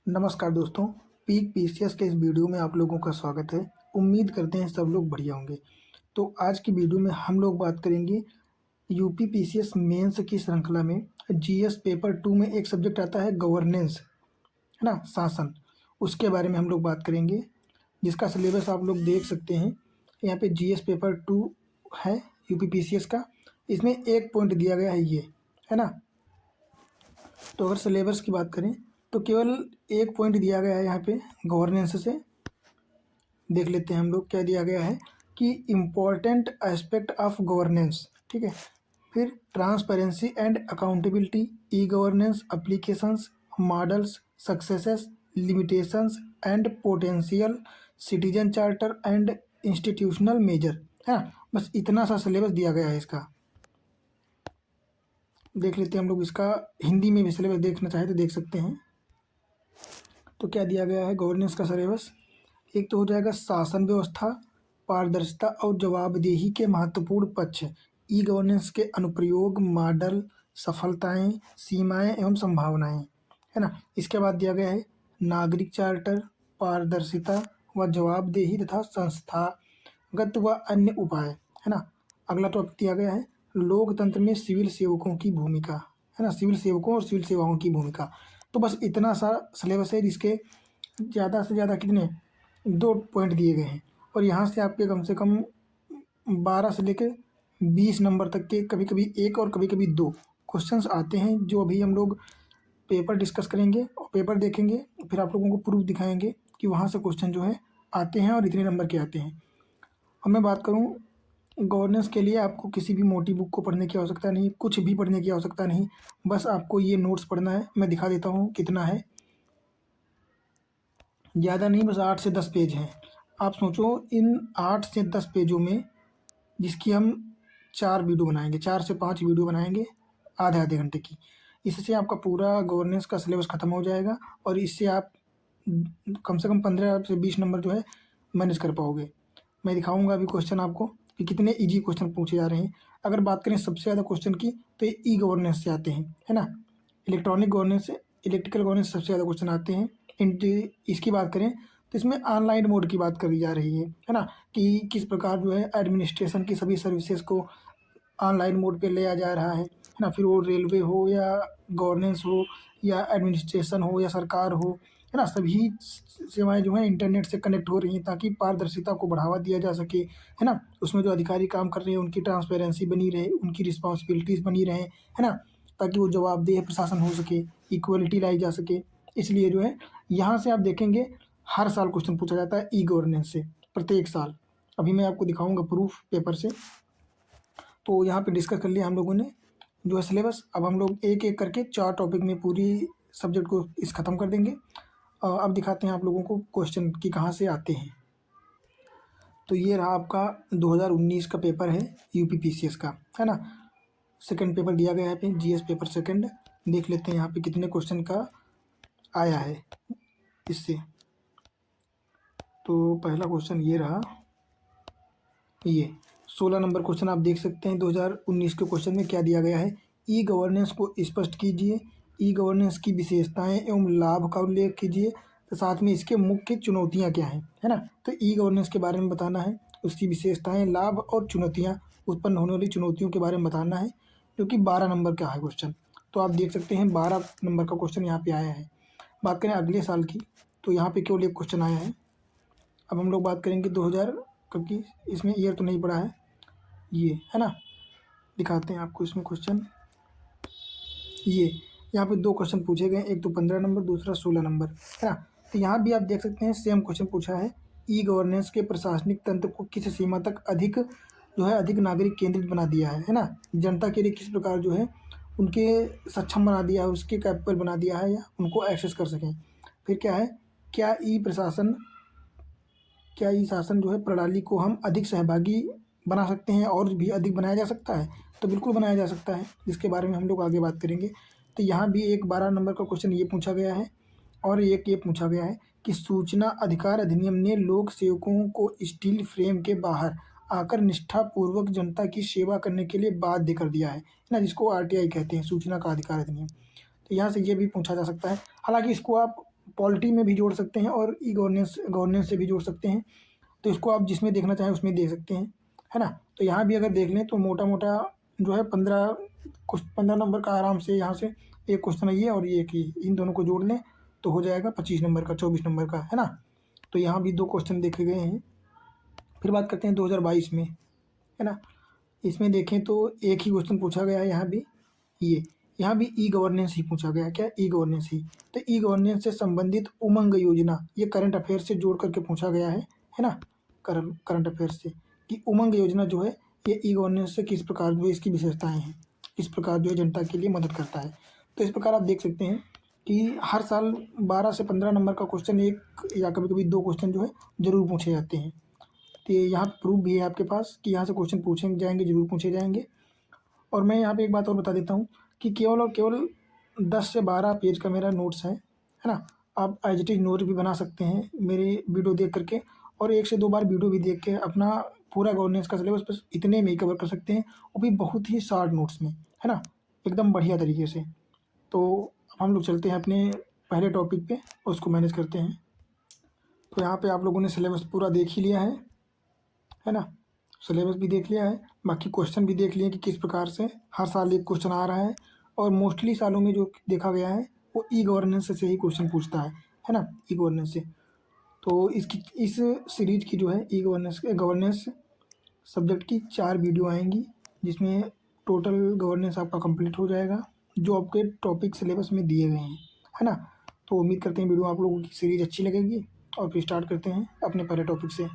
नमस्कार दोस्तों, peak PCS के इस वीडियो में आप लोगों का स्वागत है। उम्मीद करते हैं सब लोग बढ़िया होंगे। तो आज की वीडियो में हम लोग बात करेंगे यूपी पीसीएस मेंस की श्रृंखला में जीएस पेपर 2 में एक सब्जेक्ट आता है गवर्नेंस, है ना, शासन। उसके बारे में हम लोग बात करेंगे, जिसका सिलेबस आप लोग देख सकते हैं। यहाँ पे जीएस पेपर 2 है यूपी पीसीएस का। इसमें एक पॉइंट दिया गया है, ये है ना। तो अगर सिलेबस की बात करें तो केवल एक पॉइंट दिया गया है यहाँ पे गवर्नेंस से। देख लेते हैं हम लोग क्या दिया गया है कि इम्पोर्टेंट एस्पेक्ट ऑफ गवर्नेंस, ठीक है। फिर transparency and accountability, e governance applications, models, successes, limitations and potential, citizen charter and institutional measure, है ना। बस इतना सा सिलेबस दिया गया है इसका। देख लेते हैं हम लोग इसका हिंदी में भी सिलेबस देखना चाहे तो देख सकते हैं। तो क्या दिया गया है गवर्नेंस का सिलेबस। एक तो हो जाएगा शासन व्यवस्था, पारदर्शिता और जवाबदेही के महत्वपूर्ण पक्ष, ई गवर्नेंस के अनुप्रयोग, मॉडल, सफलताएं, सीमाएं एवं संभावनाएं, है ना। इसके बाद दिया गया है नागरिक चार्टर, पारदर्शिता व जवाबदेही तथा संस्थागत व अन्य उपाय, है ना। अगला टॉपिक दिया गया है लोकतंत्र में सिविल सेवकों की भूमिका, है ना, सिविल सेवकों और सिविल सेवाओं की भूमिका। तो बस इतना सा सिलेबस है, जिसके ज़्यादा से ज़्यादा कितने 2 पॉइंट दिए गए हैं। और यहाँ से आपके कम से कम 12 से लेकर 20 नंबर तक के, कभी कभी एक और कभी कभी 2 क्वेश्चंस आते हैं, जो अभी हम लोग पेपर डिस्कस करेंगे और पेपर देखेंगे, फिर आप लोगों को प्रूफ दिखाएंगे कि वहाँ से क्वेश्चन जो है आते हैं और इतने नंबर के आते हैं। अब मैं बात करूँ, गवर्नेंस के लिए आपको किसी भी मोटी बुक को पढ़ने की आवश्यकता नहीं, कुछ भी पढ़ने की आवश्यकता नहीं। बस आपको ये नोट्स पढ़ना है। मैं दिखा देता हूँ कितना है, ज़्यादा नहीं, बस 8 से 10 पेज हैं। आप सोचो इन 8 से 10 पेजों में, जिसकी हम 4 वीडियो बनाएंगे, 4 से 5 वीडियो बनाएंगे आधे आधे घंटे की। इससे आपका पूरा गवर्नेंस का सिलेबस ख़त्म हो जाएगा और इससे आप कम से कम 15 से 20 नंबर जो है मैनेज कर पाओगे। मैं दिखाऊंगा अभी क्वेश्चन आपको कि कितने इजी क्वेश्चन पूछे जा रहे हैं। अगर बात करें सबसे ज़्यादा क्वेश्चन की, तो ये ई गवर्नेंस से आते हैं, है ना। इलेक्ट्रॉनिक गवर्नेंस से, इलेक्ट्रिकल गवर्नेंस सबसे ज़्यादा क्वेश्चन आते हैं। इसकी बात करें तो इसमें ऑनलाइन मोड की बात करी जा रही है ना, कि किस प्रकार जो है एडमिनिस्ट्रेशन की सभी सर्विसेज को ऑनलाइन मोड पे लिया जा रहा है ना। फिर वो रेलवे हो या गवर्नेंस हो या एडमिनिस्ट्रेशन हो या सरकार हो, है ना, सभी सेवाएं जो हैं इंटरनेट से कनेक्ट हो रही हैं, ताकि पारदर्शिता को बढ़ावा दिया जा सके, है ना। उसमें जो अधिकारी काम कर रहे हैं उनकी ट्रांसपेरेंसी बनी रहे, उनकी रिस्पॉन्सिबिलिटीज़ बनी रहे, है ना, ताकि वो जवाबदेह प्रशासन हो सके, इक्वलिटी लाई जा सके। इसलिए जो है यहाँ से आप देखेंगे हर साल क्वेश्चन पूछा जाता है ई गवर्नेंस से, प्रत्येक साल। अभी मैं आपको दिखाऊंगा प्रूफ पेपर से। तो यहाँ पे डिस्कस कर लिया हम लोगों ने जो है सिलेबस। अब हम लोग एक एक करके 4 टॉपिक में पूरी सब्जेक्ट को इस ख़त्म कर देंगे। अब दिखाते हैं आप लोगों को क्वेश्चन कि कहाँ से आते हैं। तो ये रहा आपका 2019 का पेपर है यूपी पीसीएस का, है ना। सेकंड पेपर दिया गया है पे जीएस पेपर सेकंड। देख लेते हैं यहाँ पे कितने क्वेश्चन का आया है इससे। तो पहला क्वेश्चन ये रहा, ये 16 नंबर क्वेश्चन आप देख सकते हैं। 2019 के क्वेश्चन में क्या दिया गया है, ई गवर्नेंस को स्पष्ट कीजिए, ई गवर्नेंस की विशेषताएं एवं लाभ का उल्लेख कीजिए, तो साथ में इसके मुख्य चुनौतियां क्या हैं, है ना। तो ई गवर्नेंस के बारे में बताना है, उसकी विशेषताएं, लाभ और चुनौतियां, उत्पन्न होने वाली चुनौतियों के बारे में बताना है, जो कि 12 नंबर का है क्वेश्चन। तो आप देख सकते हैं 12 नंबर का क्वेश्चन यहाँ पे आया है। बात करें अगले साल की, तो यहाँ पे केवल एक क्वेश्चन आया है। अब हम लोग बात करेंगे 2000, क्योंकि इसमें ईयर तो नहीं पड़ा है, ये है ना, दिखाते हैं आपको इसमें क्वेश्चन। ये यहाँ पे 2 क्वेश्चन पूछे गए, एक तो 15 नंबर, दूसरा 16 नंबर, है ना। तो यहाँ भी आप देख सकते हैं सेम क्वेश्चन पूछा है, ई गवर्नेंस के प्रशासनिक तंत्र को किस सीमा तक अधिक जो है अधिक नागरिक केंद्रित बना दिया है ना, जनता के लिए किस प्रकार जो है उनके सक्षम बना दिया है, उसके कैपेबल बना दिया है, या उनको एक्सेस कर सकें। फिर क्या है, क्या ई शासन जो है प्रणाली को हम अधिक सहभागी बना सकते हैं और भी अधिक बनाया जा सकता है। तो बिल्कुल बनाया जा सकता है, जिसके बारे में हम लोग आगे बात करेंगे। तो यहाँ भी एक 12 नंबर का क्वेश्चन ये पूछा गया है, और एक ये पूछा गया है कि सूचना अधिकार अधिनियम ने लोक सेवकों को स्टील फ्रेम के बाहर आकर निष्ठापूर्वक जनता की सेवा करने के लिए बाध्य कर दिया है ना, जिसको आरटीआई कहते हैं, सूचना का अधिकार अधिनियम। तो यहाँ से ये भी पूछा जा सकता है। हालांकि इसको आप पॉलिटी में भी जोड़ सकते हैं और ई गवर्नेंस से भी जोड़ सकते हैं। तो इसको आप जिसमें देखना चाहें उसमें देख सकते हैं, है ना। तो यहाँ भी अगर देख लें तो मोटा मोटा जो है 15 नंबर का आराम से यहाँ से एक क्वेश्चन ये और ये कि इन दोनों को जोड़ लें तो हो जाएगा 25 नंबर का, 24 नंबर का, है ना। तो यहाँ भी 2 क्वेश्चन देखे गए हैं। फिर बात करते हैं 2022 में, है ना। इसमें देखें तो एक ही क्वेश्चन पूछा गया है यहाँ भी, यहाँ भी ई गवर्नेंस ही पूछा गया है। क्या? ई गवर्नेंस ही। तो ई गवर्नेंस से संबंधित उमंग योजना, ये करंट अफेयर से जोड़ करके पूछा गया है ना, करंट अफेयर से, कि उमंग योजना जो है ये ई गवर्नेंस से किस प्रकार जो इसकी विशेषताएं हैं, किस प्रकार जो है जनता के लिए मदद करता है। तो इस प्रकार आप देख सकते हैं कि हर साल 12 से 15 नंबर का क्वेश्चन, एक या कभी कभी 2 क्वेश्चन जो है ज़रूर पूछे जाते हैं। तो यहाँ प्रूफ भी है आपके पास कि यहाँ से क्वेश्चन पूछे जाएंगे, ज़रूर पूछे जाएंगे। और मैं यहाँ पे एक बात और बता देता हूँ कि केवल और केवल 10 से 12 पेज का मेरा नोट्स है ना। आप एज इट इज़ नोट भी बना सकते हैं मेरी वीडियो देख करके, और 1 से 2 बार वीडियो भी देख के अपना पूरा गवर्नेंस का सिलेबस बस इतने में ही कवर कर सकते हैं, वो भी बहुत ही शॉर्ट नोट्स में, है ना, एकदम बढ़िया तरीके से। तो अब हम लोग चलते हैं अपने पहले टॉपिक पे, उसको मैनेज करते हैं। तो यहाँ पे आप लोगों ने सिलेबस पूरा देख ही लिया है ना। सिलेबस भी देख लिया है, बाकी क्वेश्चन भी देख लिए कि किस प्रकार से हर साल एक क्वेश्चन आ रहा है, और मोस्टली सालों में जो देखा गया है वो ई गवर्नेंस से ही क्वेश्चन पूछता है ना, ई गवर्नेंस से। तो इस सीरीज की जो है ई गवर्नेंस सब्जेक्ट की 4 वीडियो आएंगी, जिसमें टोटल गवर्नेंस आपका कंप्लीट हो जाएगा जो आपके टॉपिक सिलेबस में दिए गए हैं, है ना। तो उम्मीद करते हैं वीडियो आप लोगों की सीरीज अच्छी लगेगी, और फिर स्टार्ट करते हैं अपने पहले टॉपिक से।